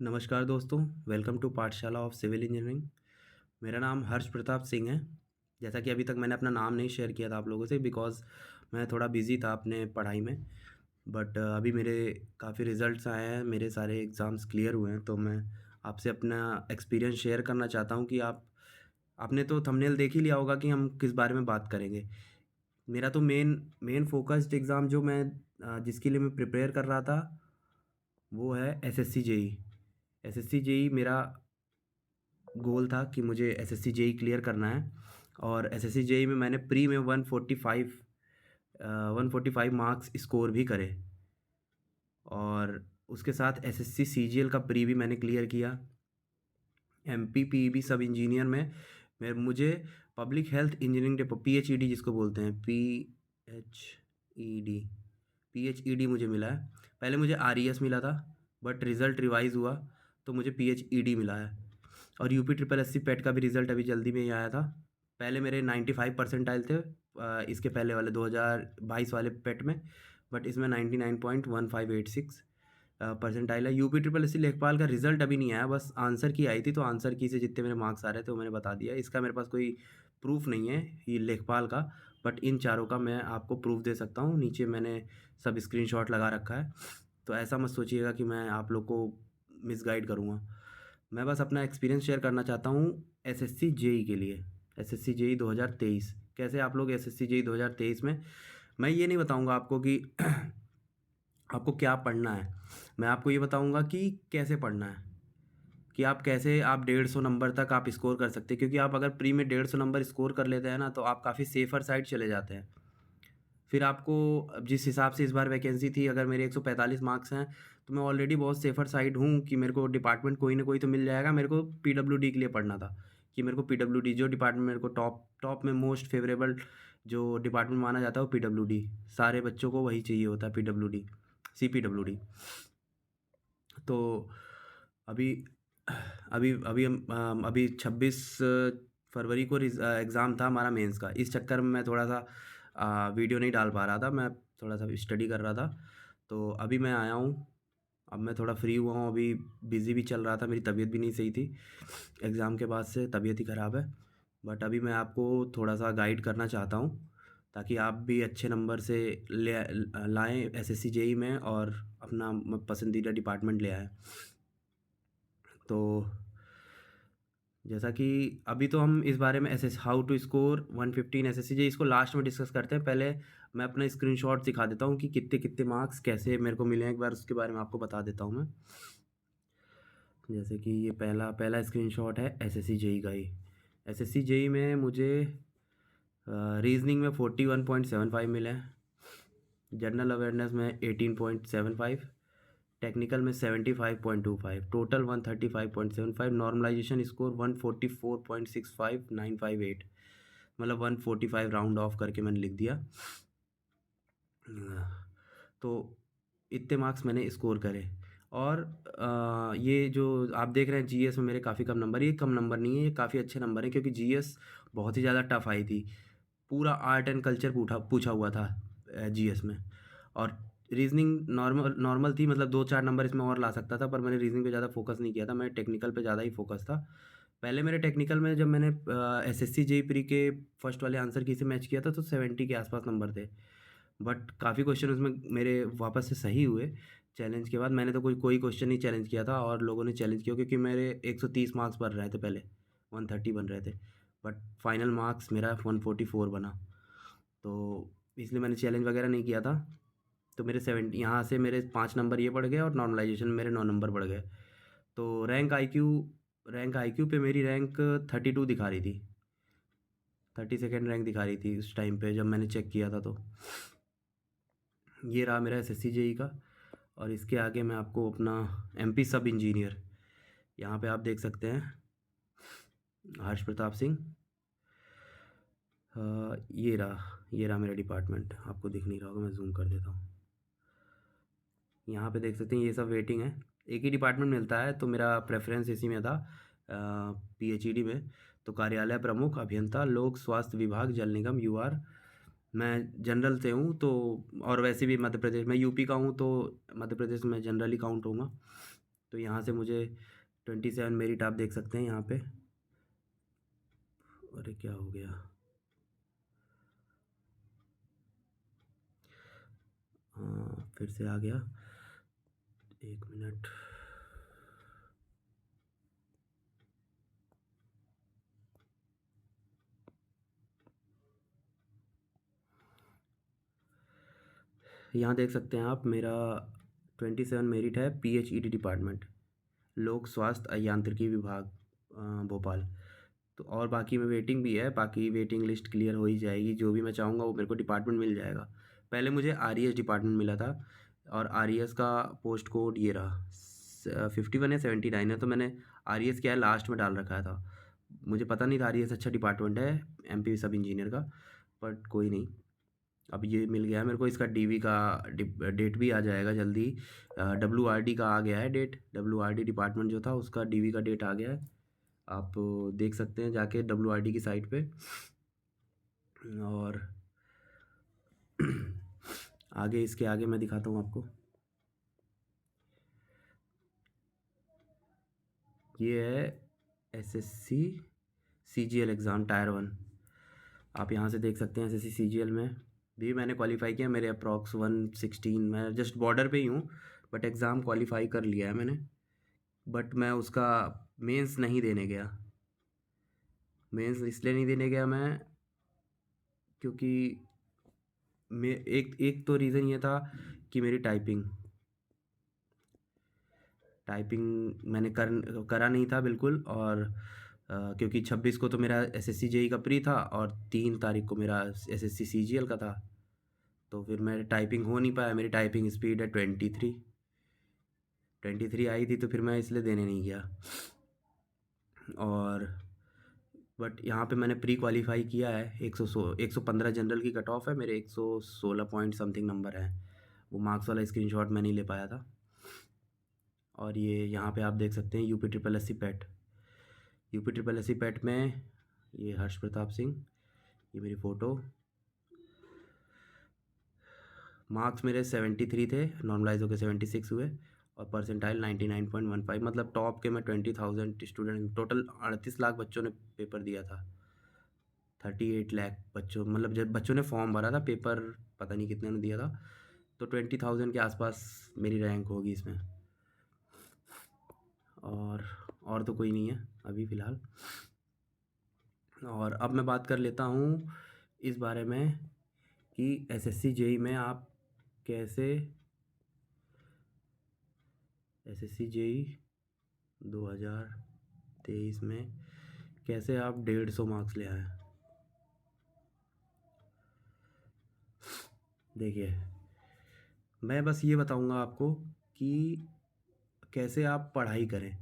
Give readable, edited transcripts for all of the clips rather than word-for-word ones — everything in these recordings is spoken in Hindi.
नमस्कार दोस्तों, वेलकम टू पाठशाला ऑफ सिविल इंजीनियरिंग। मेरा नाम हर्ष प्रताप सिंह है। जैसा कि अभी तक मैंने अपना नाम नहीं शेयर किया था आप लोगों से, बिकॉज़ मैं थोड़ा बिज़ी था अपने पढ़ाई में। बट अभी मेरे काफ़ी रिज़ल्ट्स आए हैं, मेरे सारे एग्ज़ाम्स क्लियर हुए हैं, तो मैं आपसे अपना एक्सपीरियंस शेयर करना चाहता हूँ कि आपने तो थंबनेल देख ही लिया होगा कि हम किस बारे में बात करेंगे। मेरा तो मेन मेन फ़ोकस्ड एग्ज़ाम जो मैं जिसके लिए मैं प्रिपेयर कर रहा था, वो है एसएससी जेईई। एसएससी जेईई मेरा गोल था कि मुझे एसएससी जेईई क्लियर करना है, और एसएससी जेईई में मैंने प्री में 145 मार्क्स स्कोर भी करे, और उसके साथ एसएससी सीजीएल का प्री भी मैंने क्लियर किया। एमपी पीईबी सब इंजीनियर में मुझे public health engineering depot PHED जिसको बोलते हैं, पीएचईडी मुझे मिला है। पहले मुझे आरईएस मिला था, बट रिज़ल्ट रिवाइज़ हुआ तो मुझे पीएचईडी मिला है। और यूपी ट्रिपल एससी पेट का भी रिज़ल्ट अभी जल्दी में ही आया था। पहले मेरे 95 परसेंटाइल थे इसके पहले वाले 2022 वाले पेट में, बट इसमें 99.1586 परसेंटाइल है। यूपी ट्रिपल एससी लेखपाल का रिज़ल्ट अभी नहीं आया, बस आंसर की आई थी, तो आंसर की से जितने मेरे मार्क्स आ रहे थे वो मैंने बता दिया। इसका मेरे पास कोई प्रूफ नहीं है ये लेखपाल का, बट इन चारों का मैं आपको प्रूफ दे सकता हूँ। नीचे मैंने सब स्क्रीनशॉट लगा रखा है, तो ऐसा मत सोचिएगा कि मैं आप लोग को मिसगाइड करूँगा। मैं बस अपना एक्सपीरियंस शेयर करना चाहता हूँ एसएससी जेईई के लिए। एसएससी जेईई 2023 कैसे आप लोग एसएससी जेईई 2023 में, मैं ये नहीं बताऊँगा आपको कि आपको क्या पढ़ना है। मैं आपको ये बताऊँगा कि कैसे पढ़ना है, कि आप कैसे आप 150 नंबर तक आप स्कोर कर सकते हैं, क्योंकि आप अगर प्री में 150 नंबर स्कोर कर लेते हैं ना, तो आप काफ़ी सेफ़र साइड चले जाते हैं। फिर आपको अब जिस हिसाब से इस बार वैकेंसी थी, अगर मेरे 145 मार्क्स हैं, तो मैं ऑलरेडी बहुत सेफ़र साइड हूँ कि मेरे को डिपार्टमेंट कोई ना कोई तो मिल जाएगा। मेरे को पीडब्ल्यूडी के लिए पढ़ना था, कि मेरे को पीडब्ल्यूडी जो डिपार्टमेंट मेरे को टॉप टॉप में मोस्ट फेवरेबल जो डिपार्टमेंट माना जाता है वो पीडब्ल्यूडी। सारे बच्चों को वही चाहिए होता है, पीडब्ल्यूडी, सीपीडब्ल्यूडी। तो अभी अभी अभी हम अभी 26 फरवरी को एग्ज़ाम था हमारा मेंस का। इस चक्कर में मैं थोड़ा सा वीडियो नहीं डाल पा रहा था, मैं थोड़ा सा स्टडी कर रहा था। तो अभी मैं आया हूँ, अब मैं थोड़ा फ्री हुआ हूँ। अभी बिज़ी भी चल रहा था, मेरी तबीयत भी नहीं सही थी, एग्ज़ाम के बाद से तबीयत ही ख़राब है। बट अभी मैं आपको थोड़ा सा गाइड करना चाहता हूँ, ताकि आप भी अच्छे नंबर से ले लाएँ एसएससी जेईई में, और अपना पसंदीदा डिपार्टमेंट ले आएँ। तो जैसा कि अभी तो हम इस बारे में SS how to score 115 SSC JE इसको लास्ट में डिस्कस करते हैं। पहले मैं अपना स्क्रीनशॉट दिखा देता हूँ कि कितने कितने मार्क्स कैसे मेरे को मिले हैं, एक बार उसके बारे में आपको बता देता हूँ मैं। जैसे कि ये पहला पहला स्क्रीनशॉट है एसएससी जेईई का ही। एसएससी जेईई में मुझे रीजनिंग में 41.75 मिले हैं, जनरल अवेयरनेस में 18.75, टेक्निकल में 75.25, टोटल 135.75, नॉर्मलाइजेशन स्कोर 144.65, 958, मतलब 145 राउंड ऑफ करके मैंने लिख दिया। तो इतने मार्क्स मैंने स्कोर करे। और ये जो आप देख रहे हैं जीएस में मेरे काफ़ी कम नंबर, ये कम नंबर नहीं है, ये काफ़ी अच्छे नंबर है, क्योंकि जीएस बहुत ही ज़्यादा टफ आई थी। पूरा आर्ट एंड कल्चर पूछा हुआ था जीएस में। और रीजनिंग नॉर्मल नॉर्मल थी, मतलब 2-4 नंबर इसमें और ला सकता था, पर मैंने रीजनिंग पे ज़्यादा फोकस नहीं किया था, मैं टेक्निकल पे ज़्यादा ही फोकस था। पहले मेरे टेक्निकल में जब मैंने एसएससी जेईई प्री के फर्स्ट वाले आंसर की से मैच किया था, तो 70 के आसपास नंबर थे। बट काफ़ी क्वेश्चन उसमें मेरे वापस से सही हुए चैलेंज के बाद। मैंने तो कोई कोई क्वेश्चन नहीं चैलेंज किया था, और लोगों ने चैलेंज किया, क्योंकि मेरे 130 मार्क्स बन रहे थे पहले, 130 बन रहे थे, बट फाइनल मार्क्स मेरा 144 बना। तो इसलिए मैंने चैलेंज वगैरह नहीं किया था। तो मेरे 70 यहाँ से मेरे 5 नंबर ये बढ़ गए, और नॉर्मलाइजेशन में मेरे 9 नंबर बढ़ गए। तो रैंक आईक्यू पे मेरी रैंक 32 दिखा रही थी, 32nd रैंक दिखा रही थी उस टाइम पे जब मैंने चेक किया था। तो ये रहा मेरा एसएससी जेईई का। और इसके आगे मैं आपको अपना एमपी सब इंजीनियर, यहाँ पे आप देख सकते हैं हर्ष प्रताप सिंह। ये रहा मेरा डिपार्टमेंट, आपको दिख नहीं रहा होगा, मैं जूम कर देता हूँ। यहाँ पे देख सकते हैं ये सब वेटिंग है, एक ही डिपार्टमेंट मिलता है, तो मेरा प्रेफरेंस इसी में था पीएचईडी में। तो कार्यालय प्रमुख अभियंता लोक स्वास्थ्य विभाग जल निगम यूआर, मैं जनरल से हूँ, तो और वैसे भी मध्य प्रदेश, मैं यूपी का हूँ, तो मध्य प्रदेश में जनरली काउंट होऊंगा। तो यहाँ से मुझे 27 मेरिट आप देख सकते हैं यहाँ पे। अरे क्या हो गया, हाँ फिर से आ गया, एक मिनट। यहाँ देख सकते हैं आप, मेरा 27 मेरिट है, PHED डिपार्टमेंट, लोक स्वास्थ्य अभियांत्रिकी विभाग, भोपाल। तो और बाकी में वेटिंग भी है, बाकी वेटिंग लिस्ट क्लियर हो ही जाएगी, जो भी मैं चाहूँगा वो मेरे को डिपार्टमेंट मिल जाएगा। पहले मुझे RES डिपार्टमेंट मिला था, और RES का पोस्ट कोड ये रहा 51 या 79 है, तो मैंने RES क्या है लास्ट में डाल रखा था। मुझे पता नहीं था RES अच्छा डिपार्टमेंट है MP सब इंजीनियर का, बट कोई नहीं, अब ये मिल गया है मेरे को। इसका DV का डेट भी आ जाएगा जल्दी। WRD का आ गया है डेट, WRD डिपार्टमेंट जो था उसका DV का डेट आ गया है, आप देख सकते हैं जाके WRD की साइट पे। और आगे, इसके आगे मैं दिखाता हूँ आपको, ये है SSC CGL एग्ज़ाम टायर 1। आप यहाँ से देख सकते हैं SSC CGL में भी मैंने क्वालिफाई किया, मेरे अप्रॉक्स 116, मैं जस्ट बॉर्डर पे ही हूँ, बट एग्ज़ाम क्वालिफाई कर लिया है मैंने। बट मैं उसका मेंस नहीं देने गया। मेंस इसलिए नहीं देने गया मैं, क्योंकि मैं एक एक तो रीज़न ये था कि मेरी टाइपिंग मैंने करा नहीं था बिल्कुल। और क्योंकि 26 को तो मेरा SSC JEE का प्री था, और 3 तारीख को मेरा SSC CGL का था, तो फिर मेरे टाइपिंग हो नहीं पाया। मेरी टाइपिंग स्पीड है 23 आई थी, तो फिर मैं इसलिए देने नहीं गया। और बट यहाँ पे मैंने प्री क्वालिफाई किया है, 115 जनरल की कट ऑफ है, मेरे 116 पॉइंट समथिंग नंबर है। वो मार्क्स वाला स्क्रीनशॉट मैं नहीं ले पाया था। और ये यहाँ पे आप देख सकते हैं यूपी पैट में ये हर्ष प्रताप सिंह, ये मेरी फ़ोटो। मार्क्स मेरे 73 थे, नॉर्मलाइज होकर 76 हुए, और परसेंटाइल 99.15, मतलब टॉप के मैं 20,000 स्टूडेंट, टोटल 38 लाख बच्चों ने पेपर दिया था। 38 लाख बच्चों, मतलब जब बच्चों ने फॉर्म भरा था, पेपर पता नहीं कितने ने दिया था, तो 20,000 के आसपास मेरी रैंक होगी इसमें। और तो कोई नहीं है अभी फ़िलहाल। और अब मैं बात कर लेता हूँ इस बारे में कि SSC JEE में आप कैसे, SSC JEE 2023 में कैसे आप 150 मार्क्स ले आए। देखिए, मैं बस ये बताऊंगा आपको कि कैसे आप पढ़ाई करें।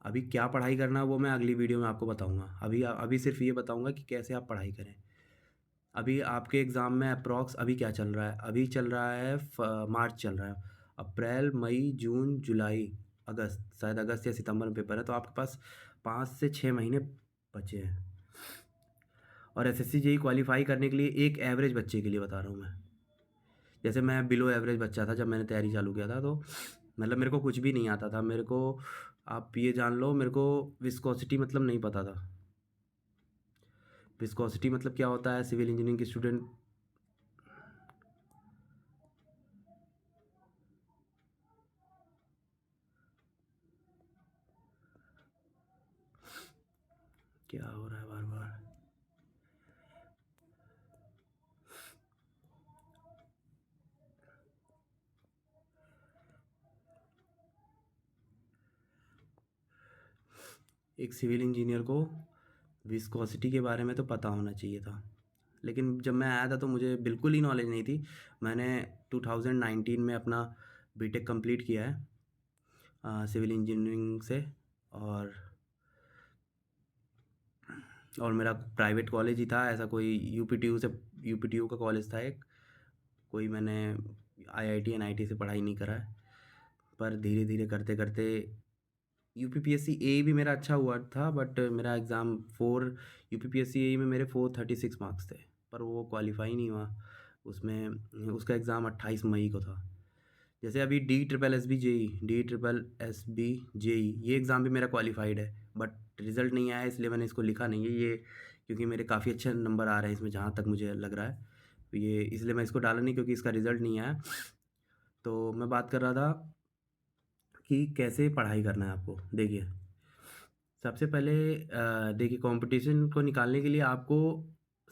अभी क्या पढ़ाई करना है वो मैं अगली वीडियो में आपको बताऊंगा। अभी सिर्फ ये बताऊंगा कि कैसे आप पढ़ाई करें। अभी आपके एग्ज़ाम में अप्रॉक्स अभी क्या चल रहा है, अभी चल रहा है मार्च चल रहा है, अप्रैल मई जून जुलाई अगस्त, शायद अगस्त या सितंबर में पेपर है, तो आपके पास 5 से 6 महीने बचे हैं। और SSC JEE क्वालिफाई करने के लिए एक एवरेज बच्चे के लिए बता रहा हूँ मैं, जैसे मैं बिलो एवरेज बच्चा था जब मैंने तैयारी चालू किया था, तो मतलब मेरे को कुछ भी नहीं आता था। मेरे को, आप ये जान लो, मेरे को विस्कोसिटी मतलब नहीं पता था। विस्कोसिटी मतलब क्या होता है, सिविल इंजीनियरिंग के स्टूडेंट, क्या हो रहा है बार बार। एक सिविल इंजीनियर को विस्कोसिटी के बारे में तो पता होना चाहिए था, लेकिन जब मैं आया था तो मुझे बिल्कुल ही नॉलेज नहीं थी। मैंने 2019 में अपना बीटेक कंप्लीट किया है सिविल इंजीनियरिंग से। और मेरा प्राइवेट कॉलेज ही था, ऐसा कोई यूपीटीयू का कॉलेज था एक, कोई मैंने IIT NIT से पढ़ाई नहीं करा है। पर धीरे धीरे करते करते UPPSC A भी मेरा अच्छा हुआ था, बट मेरा एग्ज़ाम UPPSC A में मेरे 436 मार्क्स थे, पर वो क्वालिफाई नहीं हुआ उसमें। उसका एग्ज़ाम 28 मई को था, जैसे अभी D triple S B JE ये एग्ज़ाम भी मेरा क्वालिफाइड है, बट रिज़ल्ट नहीं आया इसलिए मैंने इसको लिखा नहीं है ये, क्योंकि मेरे काफ़ी अच्छे नंबर आ रहे हैं इसमें जहाँ तक मुझे लग रहा है। तो ये इसलिए मैं इसको डाला नहीं, क्योंकि इसका रिज़ल्ट नहीं आया। तो मैं बात कर रहा था कि कैसे पढ़ाई करना है आपको। देखिए, सबसे पहले देखिए, कंपटीशन को निकालने के लिए आपको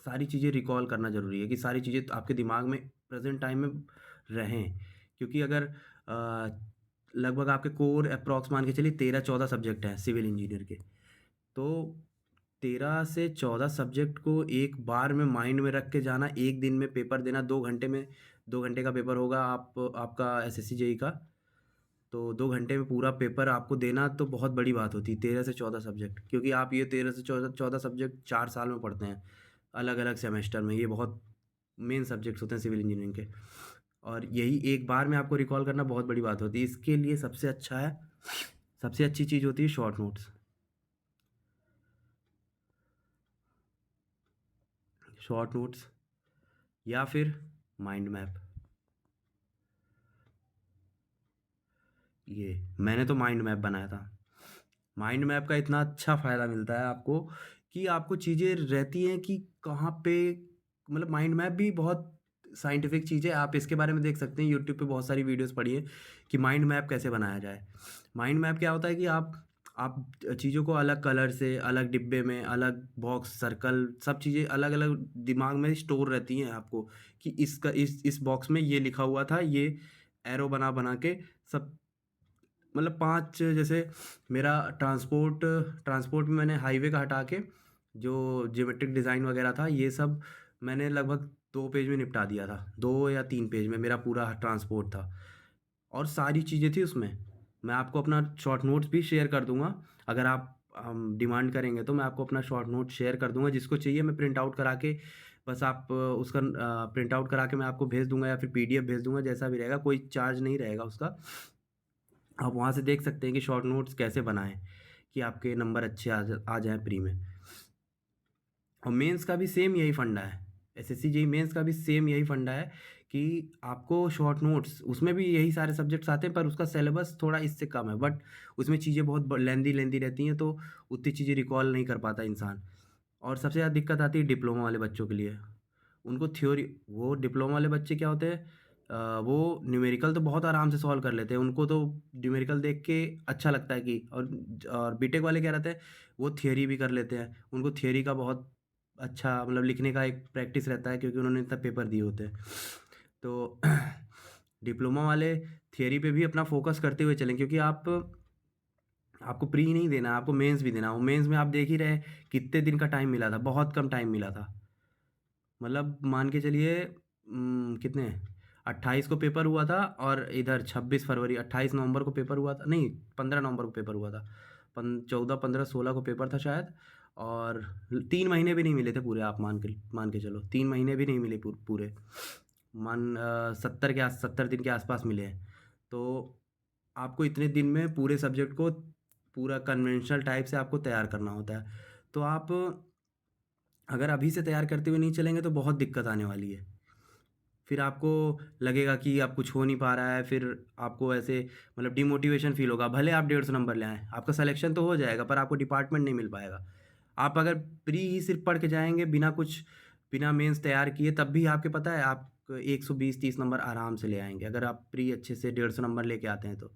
सारी चीज़ें रिकॉल करना ज़रूरी है, कि सारी चीज़ें आपके दिमाग में प्रेज़ेंट टाइम में रहें। क्योंकि अगर लगभग आपके कोर अप्रॉक्स मान के चलिए 13-14 सब्जेक्ट हैं सिविल इंजीनियर के। तो 13 से 14 सब्जेक्ट को एक बार में माइंड में रख के जाना, एक दिन में पेपर देना, 2 घंटे में, 2 घंटे का पेपर होगा आपका एसएससी जेईई का। तो 2 घंटे में पूरा पेपर आपको देना तो बहुत बड़ी बात होती है, 13 से 14 सब्जेक्ट। क्योंकि आप ये 13 से 14 सब्जेक्ट 4 साल में पढ़ते हैं, अलग-अलग सेमेस्टर में। ये बहुत मेन सब्जेक्ट्स होते हैं सिविल इंजीनियरिंग के, और यही एक बार में आपको रिकॉल करना बहुत बड़ी बात होती है। इसके लिए सबसे अच्छी चीज़ होती है शॉर्ट नोट्स। शॉर्ट नोट्स या फिर माइंड मैप। ये मैंने तो माइंड मैप बनाया था। माइंड मैप का इतना अच्छा फ़ायदा मिलता है आपको, कि आपको चीज़ें रहती हैं कि कहाँ पे, मतलब माइंड मैप भी बहुत साइंटिफिक चीज़ है। आप इसके बारे में देख सकते हैं, यूट्यूब पे बहुत सारी वीडियोस पढ़िए कि माइंड मैप कैसे बनाया जाए। माइंड मैप क्या होता है कि आप चीज़ों को अलग कलर से, अलग डिब्बे में, अलग बॉक्स, सर्कल, सब चीज़ें अलग-अलग दिमाग में स्टोर रहती हैं आपको, कि इसका इस बॉक्स में ये लिखा हुआ था, ये एरो बना-बना के सब, मतलब 5 जैसे मेरा ट्रांसपोर्ट में मैंने हाईवे का हटा के जो ज्योमेट्रिक डिज़ाइन वगैरह था, ये सब मैंने लगभग 2 पेज में निपटा दिया था। 2 या 3 पेज में मेरा पूरा ट्रांसपोर्ट था, और सारी चीज़ें थी उसमें। मैं आपको अपना शॉर्ट नोट्स भी शेयर कर दूँगा। अगर आप डिमांड करेंगे तो मैं आपको अपना शॉर्ट नोट शेयर कर दूँगा। जिसको चाहिए मैं प्रिंट आउट करा के, बस आप उसका प्रिंट आउट करा के मैं आपको भेज दूँगा, या फिर पीडीएफ भेज दूँगा, जैसा भी रहेगा। कोई चार्ज नहीं रहेगा उसका। आप वहाँ से देख सकते हैं कि शॉर्ट नोट्स कैसे बनाएँ, कि आपके नंबर अच्छे आ जाएँ प्री में। और मेंस का भी सेम यही फंडा है। एसएससी जेईई मेंस का भी सेम यही फंडा है, कि आपको शॉर्ट नोट्स, उसमें भी यही सारे सब्जेक्ट्स आते हैं, पर उसका सिलेबस थोड़ा इससे कम है, बट उसमें चीज़ें बहुत लेंदी रहती हैं, तो उतनी चीज़ें रिकॉल नहीं कर पाता इंसान। और सबसे ज़्यादा दिक्कत आती है डिप्लोमा वाले बच्चों के लिए। उनको थ्योरी, वो डिप्लोमा वाले बच्चे क्या होते हैं, वो न्यूमेरिकल तो बहुत आराम से सॉल्व कर लेते हैं। उनको तो न्यूमेरिकल देख के अच्छा लगता है कि, और बीटेक वाले क्या रहते हैं, वो थियरी भी कर लेते हैं। उनको थियरी का बहुत अच्छा, मतलब लिखने का एक प्रैक्टिस रहता है, क्योंकि उन्होंने इतना पेपर दिए होते हैं। तो डिप्लोमा वाले थियरी पे भी अपना फ़ोकस करते हुए चलें, क्योंकि आपको प्री नहीं देना है, आपको मेंस भी देना है। वो मेंस में आप देख ही रहे हैं कितने दिन का टाइम मिला था, बहुत कम टाइम मिला था। मतलब मान के चलिए कितने, 28 को पेपर हुआ था, और इधर 26 फरवरी, 28 नवंबर को पेपर हुआ था, नहीं 15 नवंबर को पेपर हुआ था। 14, 15, 16 को पेपर था शायद। और 3 महीने भी नहीं मिले थे पूरे, आप मान के चलो 3 महीने भी नहीं मिले पूरे। 70 दिन के आसपास मिले हैं। तो आपको इतने दिन में पूरे सब्जेक्ट को पूरा कन्वेंशनल टाइप से आपको तैयार करना होता है। तो आप अगर अभी से तैयार करते हुए नहीं चलेंगे तो बहुत दिक्कत आने वाली है। फिर आपको लगेगा कि अब कुछ हो नहीं पा रहा है, फिर आपको ऐसे, मतलब डिमोटिवेशन फ़ील होगा। भले आप 150 नंबर ले आएँ, आपका सिलेक्शन तो हो जाएगा, पर आपको डिपार्टमेंट नहीं मिल पाएगा। आप अगर प्री ही सिर्फ़ पढ़ के जाएँगे, बिना मेंस तैयार किए, तब भी आपके पता है आप 120-30 नंबर आराम से ले आएँगे। अगर आप प्री अच्छे से 150 नंबर लेके आते हैं तो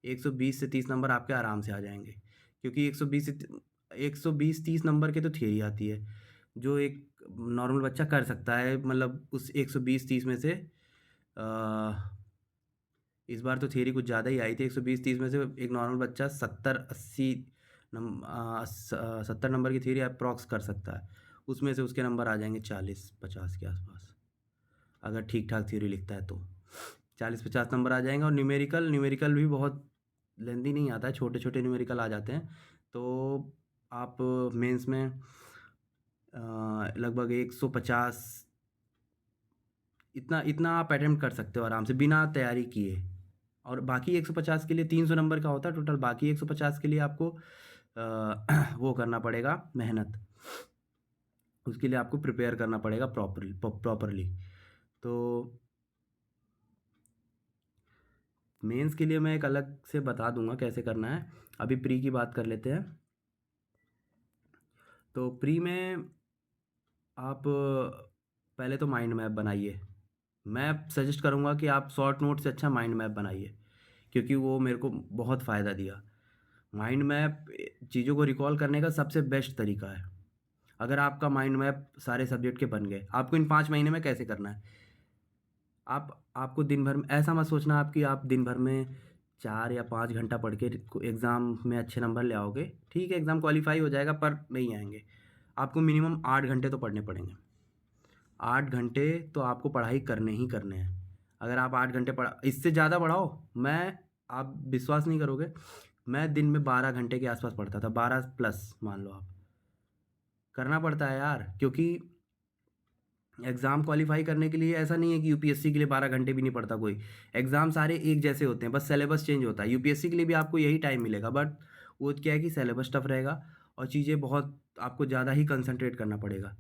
120 से 30 नंबर आपके आराम से आ जाएँगे। क्योंकि 120-30 नंबर की तो थियरी आती है, जो एक नॉर्मल बच्चा कर सकता है। मतलब उस 120-30 में से इस बार तो थियरी कुछ ज़्यादा ही आई थी। 120-30 में से एक नॉर्मल बच्चा 70-80 70 नंबर की थियरी अप्रॉक्स कर सकता है। उसमें से उसके नंबर आ जाएँगे 40-50 के आसपास, अगर ठीक-ठाक थ्योरी लिखता है तो। 40-50 नंबर आ जाएँगे। और न्यूमेरिकल भी बहुत लेंदी नहीं आता है, छोटे-छोटे न्यूमेरिकल आ जाते हैं। तो आप मेंस में लगभग 150, इतना इतना आप अटेम्प्ट कर सकते हो आराम से बिना तैयारी किए। और बाकी 150 के लिए 300 नंबर का होता है टोटल, बाकी 150 के लिए आपको वो करना पड़ेगा मेहनत। उसके लिए आपको प्रिपेयर करना पड़ेगा प्रॉपरली। तो मेंस के लिए मैं एक अलग से बता दूंगा कैसे करना है। अभी प्री की बात कर लेते हैं। तो प्री में आप पहले तो माइंड मैप बनाइए। मैं सजेस्ट करूँगा कि आप शॉर्ट नोट से अच्छा माइंड मैप बनाइए, क्योंकि वो मेरे को बहुत फ़ायदा दिया। माइंड मैप चीज़ों को रिकॉल करने का सबसे बेस्ट तरीका है। अगर आपका माइंड मैप सारे सब्जेक्ट के बन गए, आपको इन 5 महीने में कैसे करना है, आपको दिन भर में ऐसा मत सोचना आप कि आप दिन भर में 4 या 5 घंटा पढ़ के एग्ज़ाम में अच्छे नंबर ले आओगे। ठीक है, एग्ज़ाम क्वालिफाई हो जाएगा पर नहीं आएंगे। आपको मिनिमम 8 घंटे तो पढ़ने पड़ेंगे। 8 घंटे तो आपको पढ़ाई करने ही करने हैं। अगर आप 8 घंटे पढ़ा, इससे ज़्यादा पढ़ाओ। आप विश्वास नहीं करोगे, मैं दिन में 12 घंटे के आसपास पढ़ता था, 12 प्लस मान लो आप। करना पड़ता है यार, क्योंकि एग्ज़ाम क्वालिफाई करने के लिए ऐसा नहीं है कि यूपीएससी के लिए 12 घंटे भी नहीं पढ़ता कोई। एग्ज़ाम सारे एक जैसे होते हैं, बस सिलेबस चेंज होता है। यूपीएससी के लिए भी आपको यही टाइम मिलेगा, बट वो क्या है कि सिलेबस टफ रहेगा और चीज़ें बहुत आपको ज़्यादा ही कंसंट्रेट करना पड़ेगा।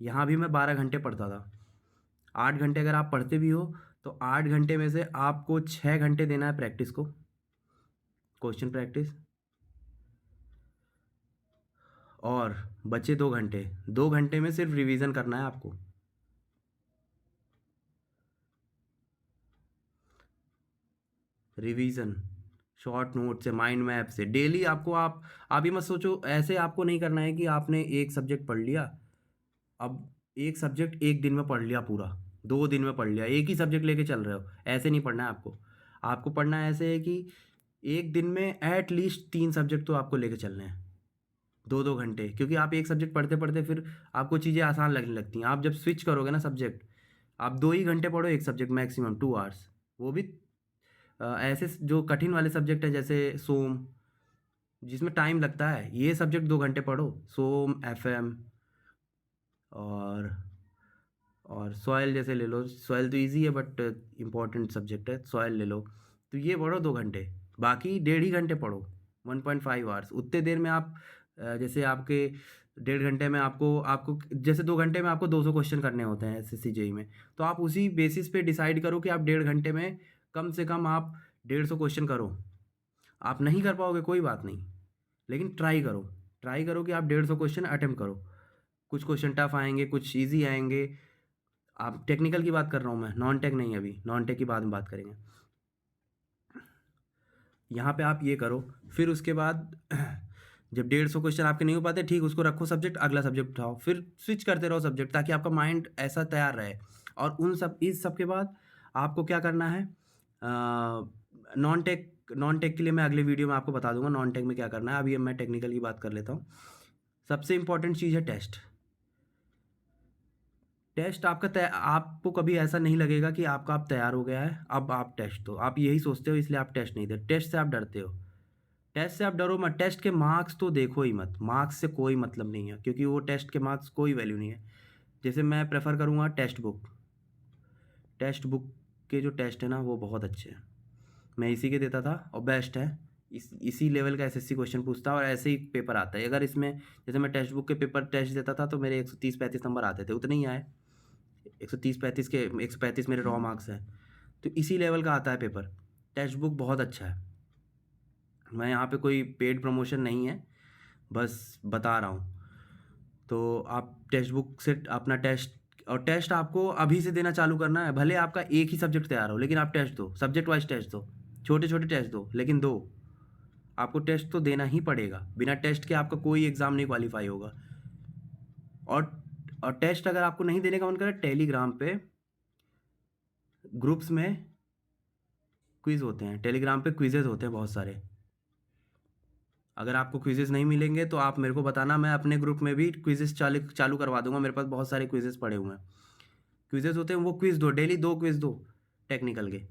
यहाँ भी मैं 12 घंटे पढ़ता था। 8 घंटे अगर आप पढ़ते भी हो तो 8 घंटे में से आपको 6 घंटे देना है प्रैक्टिस को, क्वेश्चन प्रैक्टिस, और बचे 2 घंटे। 2 घंटे में सिर्फ रिवीजन करना है आपको। रिवीजन शॉर्ट नोट से, माइंड मैप से, डेली आपको आप ही मत सोचो, ऐसे आपको नहीं करना है कि आपने एक सब्जेक्ट पढ़ लिया, अब एक सब्जेक्ट एक दिन में पढ़ लिया पूरा, 2 दिन में पढ़ लिया, एक ही सब्जेक्ट लेके चल रहे हो। ऐसे नहीं पढ़ना है आपको। आपको पढ़ना ऐसे है कि एक दिन में एट लीस्ट 3 सब्जेक्ट तो आपको लेके चलने हैं, 2-2 घंटे, क्योंकि आप एक सब्जेक्ट पढ़ते पढ़ते फिर आपको चीज़ें आसान लगने लगती हैं। आप जब स्विच करोगे ना सब्जेक्ट, आप 2 ही घंटे पढ़ो एक सब्जेक्ट, मैक्सिमम 2 आवर्स। वो भी ऐसे जो कठिन वाले सब्जेक्ट हैं जैसे सोम, जिसमें टाइम लगता है, ये सब्जेक्ट 2 घंटे पढ़ो। सोम, एफएम और सॉइल जैसे ले लो। सॉइल तो इजी है बट इम्पॉर्टेंट सब्जेक्ट है, सॉइल ले लो। तो ये पढ़ो 2 घंटे, बाकी 1.5 घंटे पढ़ो, 1.5 आवर्स। उतने देर में आप जैसे आपके 1.5 घंटे में आपको आपको जैसे 2 घंटे में आपको 200 क्वेश्चन करने होते हैं एसएससी जेई में, तो आप उसी बेसिस पे डिसाइड करो कि आप 1.5 घंटे में कम से कम आप 150 क्वेश्चन करो। आप नहीं कर पाओगे कोई बात नहीं, लेकिन ट्राई करो। ट्राई करो कि आप 150 क्वेश्चन अटेम्प्ट करो। कुछ क्वेश्चन टफ आएंगे, कुछ ईजी आएंगे। आप टेक्निकल की बात कर रहा हूँ मैं, नॉन टेक नहीं। अभी नॉन टेक की बाद में बात करेंगे। यहाँ पे आप ये करो, फिर उसके बाद जब 150 क्वेश्चन आपके नहीं हो पाते, ठीक, उसको रखो सब्जेक्ट, अगला सब्जेक्ट उठाओ, फिर स्विच करते रहो सब्जेक्ट, ताकि आपका माइंड ऐसा तैयार रहे। और इस सब के बाद आपको क्या करना है, नॉन टेक के लिए मैं अगले वीडियो में आपको बता दूंगा नॉन टेक में क्या करना है। अभी मैं टेक्निकल की बात कर लेता हूँ। सबसे इंपॉर्टेंट चीज़ है टेस्ट। टेस्ट आपको कभी ऐसा नहीं लगेगा कि आप तैयार हो गया है, अब आप टेस्ट दो। आप यही सोचते हो, इसलिए आप टेस्ट नहीं दे। टेस्ट से आप डरते हो। टेस्ट से आप डरो मत। टेस्ट के मार्क्स तो देखो ही मत, मार्क्स से कोई मतलब नहीं है, क्योंकि वो टेस्ट के मार्क्स कोई वैल्यू नहीं है। जैसे मैं प्रेफर करूँगा टेस्ट बुक। टेस्ट बुक के जो टेस्ट है ना, वो बहुत अच्छे हैं। मैं इसी के देता था और बेस्ट है। इसी लेवल का एसएससी क्वेश्चन पूछता है और ऐसे ही पेपर आता है। अगर इसमें जैसे मैं टेक्स्ट बुक के पेपर टेस्ट देता था तो मेरे 130-35 नंबर आते थे, उतने ही आए। 130-35 के 135 मेरे रॉ मार्क्स हैं। तो इसी लेवल का आता है पेपर। टेक्स्ट बुक बहुत अच्छा है। मैं यहाँ पे कोई पेड प्रमोशन नहीं है, बस बता रहा हूँ। तो आप टेक्स्ट बुक से अपना टेस्ट, और टेस्ट आपको अभी से देना चालू करना है। भले आपका एक ही सब्जेक्ट तैयार हो, लेकिन आप टेस्ट दो, सब्जेक्ट वाइज टेस्ट दो, छोटे छोटे टेस्ट दो, लेकिन दो। आपको टेस्ट तो देना ही पड़ेगा। बिना टेस्ट के आपका कोई एग्ज़ाम नहीं क्वालिफाई होगा। और टेस्ट अगर आपको नहीं देने का मन करे, टेलीग्राम पे ग्रुप्स में क्विज़ होते हैं। टेलीग्राम पे क्विजेज़ होते हैं बहुत सारे। अगर आपको क्विजेज़ नहीं मिलेंगे तो आप मेरे को बताना, मैं अपने ग्रुप में भी क्विजेज़ चालू करवा दूंगा। मेरे पास बहुत सारे क्विजेज़ पड़े हुए हैं। क्विजेज़ होते हैं, वो क्विज़ दो, डेली 2 क्विज़ दो टेक्निकल के।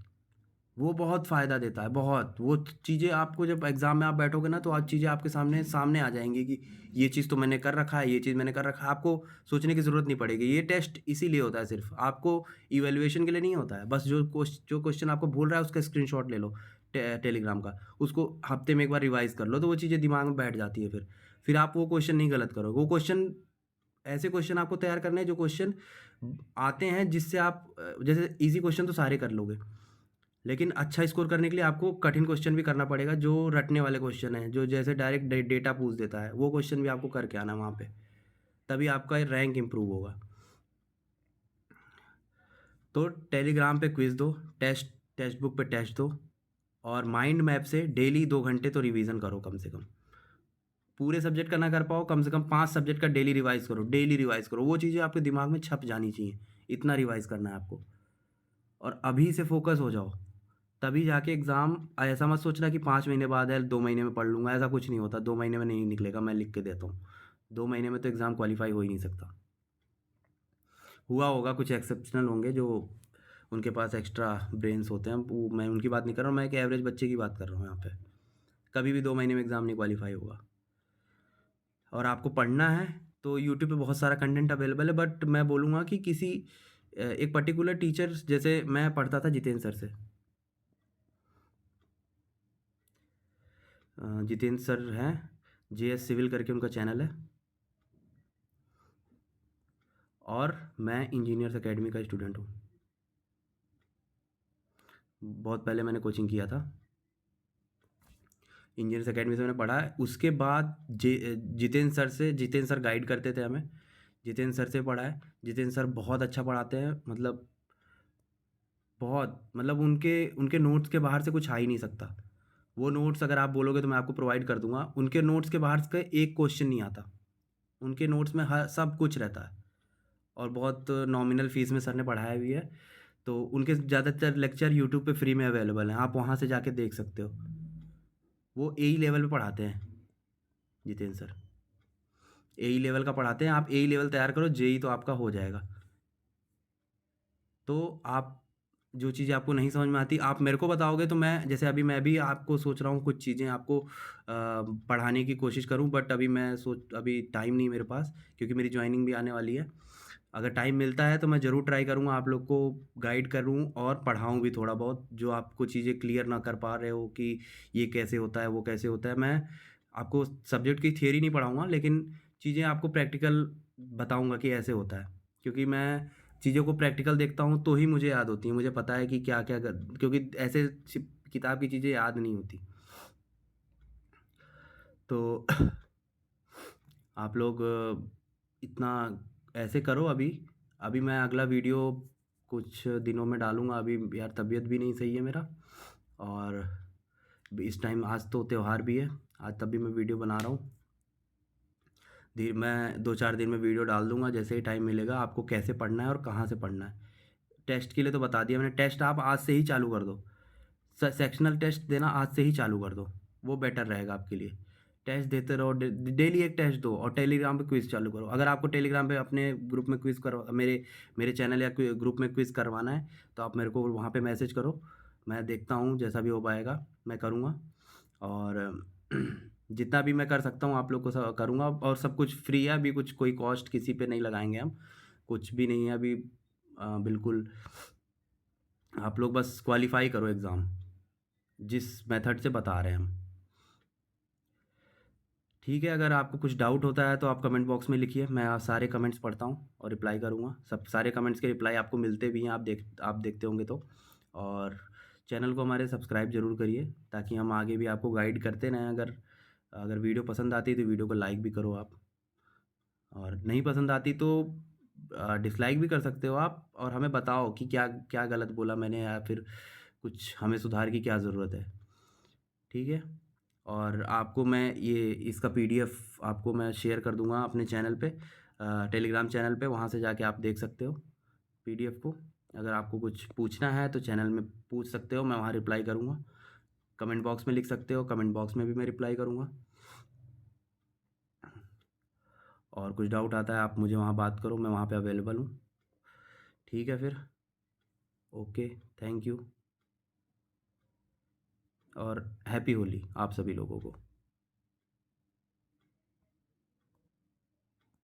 वो बहुत फ़ायदा देता है, बहुत। वो चीज़ें आपको जब एग्ज़ाम में आप बैठोगे ना, तो आज चीज़ें आपके सामने सामने आ जाएंगी कि ये चीज़ तो मैंने कर रखा है, ये चीज़ मैंने कर रखा है। आपको सोचने की ज़रूरत नहीं पड़ेगी। ये टेस्ट इसीलिए होता है, सिर्फ आपको इवैल्यूएशन के लिए नहीं होता है। बस जो क्वेश्चन आपको भूल रहा है उसका स्क्रीनशॉट ले लो टेलीग्राम का, उसको हफ्ते में एक बार रिवाइज़ कर लो, तो वो चीज़ें दिमाग में बैठ जाती है। फिर आप वो क्वेश्चन नहीं गलत करो। वो क्वेश्चन, ऐसे क्वेश्चन आपको तैयार करने हैं जो क्वेश्चन आते हैं, जिससे आप जैसे ईजी क्वेश्चन तो सारे कर लोगे, लेकिन अच्छा स्कोर करने के लिए आपको कठिन क्वेश्चन भी करना पड़ेगा, जो रटने वाले क्वेश्चन हैं, जो जैसे डायरेक्ट डेटा पूछ देता है, वो क्वेश्चन भी आपको करके आना वहाँ पे, तभी आपका रैंक इम्प्रूव होगा। तो टेलीग्राम पे क्विज़ दो, टेक्स्ट बुक पे टेस्ट दो, और माइंड मैप से डेली 2 घंटे तो रिवीजन करो कम से कम। पूरे सब्जेक्ट का ना कर पाओ, कम से कम 5 सब्जेक्ट का डेली रिवाइज़ करो, डेली रिवाइज़ करो। वो चीज़ें आपके दिमाग में छप जानी चाहिए, इतना रिवाइज़ करना है आपको। और अभी से फ़ोकस हो जाओ, तभी जाके एग्ज़ाम। ऐसा मत सोचना कि 5 महीने बाद है, 2 महीने में पढ़ लूँगा, ऐसा कुछ नहीं होता। 2 महीने में नहीं निकलेगा, मैं लिख के देता हूँ। 2 महीने में तो एग्ज़ाम क्वालीफ़ाई हो ही नहीं सकता। हुआ होगा, कुछ एक्सेप्शनल होंगे जो उनके पास एक्स्ट्रा ब्रेन्स होते हैं, वो मैं उनकी बात नहीं कर रहा हूँ, मैं एक एवरेज बच्चे की बात कर रहा हूँ यहाँ पे। कभी भी 2 महीने में एग्ज़ाम नहीं क्वालीफ़ाई होगा। और आपको पढ़ना है तो यूट्यूब पे बहुत सारा कंटेंट अवेलेबल है, बट मैं बोलूँगा कि किसी एक पर्टिकुलर टीचर, जैसे मैं पढ़ता था जितेंद्र सर से। जितेंद्र सर हैं, जेएस सिविल करके उनका चैनल है, और मैं इंजीनियर्स एकेडमी का स्टूडेंट हूँ। बहुत पहले मैंने कोचिंग किया था, इंजीनियर्स एकेडमी से मैंने पढ़ा है। उसके बाद जितेंद्र सर गाइड करते थे हमें, जितेंद्र सर से पढ़ा है। जितेंद्र सर बहुत अच्छा पढ़ाते हैं, मतलब बहुत, मतलब उनके उनके नोट्स के बाहर से कुछ आ ही नहीं सकता। वो नोट्स अगर आप बोलोगे तो मैं आपको प्रोवाइड कर दूंगा। उनके नोट्स के बाहर से एक क्वेश्चन नहीं आता, उनके नोट्स में हर सब कुछ रहता है। और बहुत नॉमिनल फ़ीस में सर ने पढ़ाया भी है। तो उनके ज़्यादातर लेक्चर यूट्यूब पे फ्री में अवेलेबल हैं, आप वहाँ से जाके देख सकते हो। वो एई लेवल पे पढ़ाते हैं, जितेंद्र सर एई लेवल का पढ़ाते हैं। आप एई लेवल तैयार करो, जेई तो आपका हो जाएगा। तो आप, जो चीज़ें आपको नहीं समझ में आती, आप मेरे को बताओगे तो मैं, जैसे अभी मैं भी आपको सोच रहा हूँ कुछ चीज़ें आपको पढ़ाने की कोशिश करूँ, बट अभी टाइम नहीं मेरे पास, क्योंकि मेरी जॉइनिंग भी आने वाली है। अगर टाइम मिलता है तो मैं ज़रूर ट्राई करूँगा आप लोग को गाइड करूँ और पढ़ाऊँ भी थोड़ा बहुत, जो आपको चीज़ें क्लियर ना कर पा रहे हो कि ये कैसे होता है, वो कैसे होता है। मैं आपको सब्जेक्ट की थियरी नहीं पढ़ाऊँगा, लेकिन चीज़ें आपको प्रैक्टिकल बताऊँगा कि ऐसे होता है। क्योंकि मैं चीज़ों को प्रैक्टिकल देखता हूँ तो ही मुझे याद होती हैं, मुझे पता है कि क्या-क्या क्योंकि ऐसे किताब की चीज़ें याद नहीं होती। तो आप लोग इतना ऐसे करो अभी। अभी मैं अगला वीडियो कुछ दिनों में डालूँगा। अभी यार तबीयत भी नहीं सही है मेरा, और इस टाइम आज तो त्योहार भी है, आज तब भी मैं वीडियो बना रहा हूँ। मैं 2-4 दिन में वीडियो डाल दूँगा, जैसे ही टाइम मिलेगा आपको कैसे पढ़ना है और कहाँ से पढ़ना है। टेस्ट के लिए तो बता दिया मैंने, टेस्ट आप आज से ही चालू कर दो। सेक्शनल टेस्ट देना आज से ही चालू कर दो, वो बेटर रहेगा आपके लिए। टेस्ट देते रहो, डेली एक टेस्ट दो, और टेलीग्राम पे क्विज़ चालू करो। अगर आपको टेलीग्राम पे अपने ग्रुप में क्विज़ करवा, मेरे मेरे चैनल या ग्रुप में क्विज़ करवाना है, तो आप मेरे को वहाँ पे मैसेज करो। मैं देखता हूँ, जैसा भी हो पाएगा मैं करूँगा। और जितना भी मैं कर सकता हूँ आप लोग को करूँगा, और सब कुछ फ्री है अभी, कुछ कोई कॉस्ट किसी पे नहीं लगाएंगे हम, कुछ भी नहीं है अभी। बिल्कुल, आप लोग बस क्वालिफाई करो एग्ज़ाम, जिस मेथड से बता रहे हैं हम। ठीक है, अगर आपको कुछ डाउट होता है तो आप कमेंट बॉक्स में लिखिए, मैं सारे कमेंट्स पढ़ता हूँ और रिप्लाई करूँगा। सब सारे कमेंट्स के रिप्लाई आपको मिलते भी हैं, आप देखते होंगे तो। और चैनल को हमारे सब्सक्राइब ज़रूर करिए, ताकि हम आगे भी आपको गाइड करते रहें। अगर अगर वीडियो पसंद आती है तो वीडियो को लाइक भी करो आप, और नहीं पसंद आती तो डिसलाइक भी कर सकते हो आप, और हमें बताओ कि क्या क्या गलत बोला मैंने, या फिर कुछ हमें सुधार की क्या ज़रूरत है। ठीक है, और आपको मैं ये इसका पीडीएफ आपको मैं शेयर कर दूंगा अपने चैनल पे, टेलीग्राम चैनल पे, वहाँ से जाके आप देख सकते हो पीडीएफ को। अगर आपको कुछ पूछना है तो चैनल में पूछ सकते हो, मैं वहाँ रिप्लाई करूँगा। कमेंट बॉक्स में लिख सकते हो, कमेंट बॉक्स में भी मैं रिप्लाई करूँगा। और कुछ डाउट आता है आप मुझे वहाँ बात करो, मैं वहाँ पे अवेलेबल हूँ। ठीक है फिर, ओके, थैंक यू, और हैप्पी होली आप सभी लोगों को।